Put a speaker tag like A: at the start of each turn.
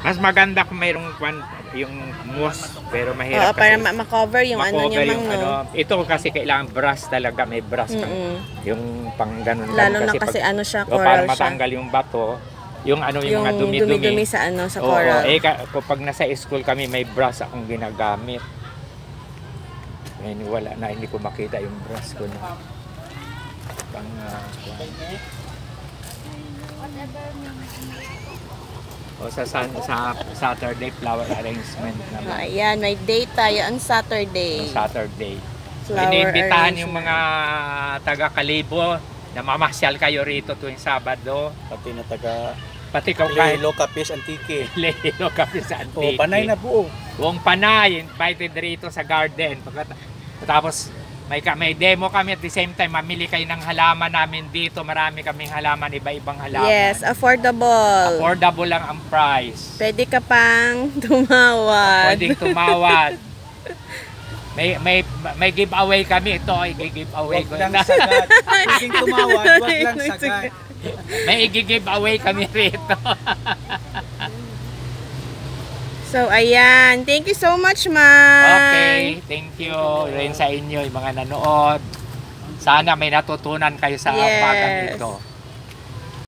A: Mas maganda kung mayroong yung mousse, pero mahirap
B: para
A: kasi
B: ma-cover yung ano niya,
A: yung
B: mang, no?
A: ito kasi kailangan brush talaga, may brush kang, yung pang ganun.
B: Lalo na kasi
A: pag,
B: ano siya,
A: para
B: coral siya.
A: matanggal yung bato, yung ano yung mga
B: dumi-dumi sa ano, sa coral.
A: Kapag nasa school kami, may brush akong ginagamit. Ngayon wala na, hindi ko makita yung brush ko na pang sa Saturday flower arrangement naman.
B: Ayan, may date tayo on Saturday.
A: Iniimbitahan yung mga taga-Kalibo na mamasyal kayo rito tuwing Sabado. Pati ikaw kahit
C: Loca Fish Antique.
A: Loca Fish Antique.
C: Panay na buo.
A: Buong Panay, invited rito sa garden. Tapos may demo kami at the same time, mamili kayo ng halaman namin dito. Marami kaming halaman, iba-ibang halaman.
B: Yes, affordable.
A: Affordable lang ang price.
B: Pwede ka pang tumawad.
A: Pwedeng tumawad. May giveaway kami. Ito ay giveaway ko.
C: Wag lang sagad. Pwedeng tumawad, wag lang sagad.
A: May i-giveaway kami rito.
B: So, ayan. Thank you so much, Mang.
A: Okay, thank you rin sa inyo, yung mga nanood. Sana may natutunan kayo sa bagang ito.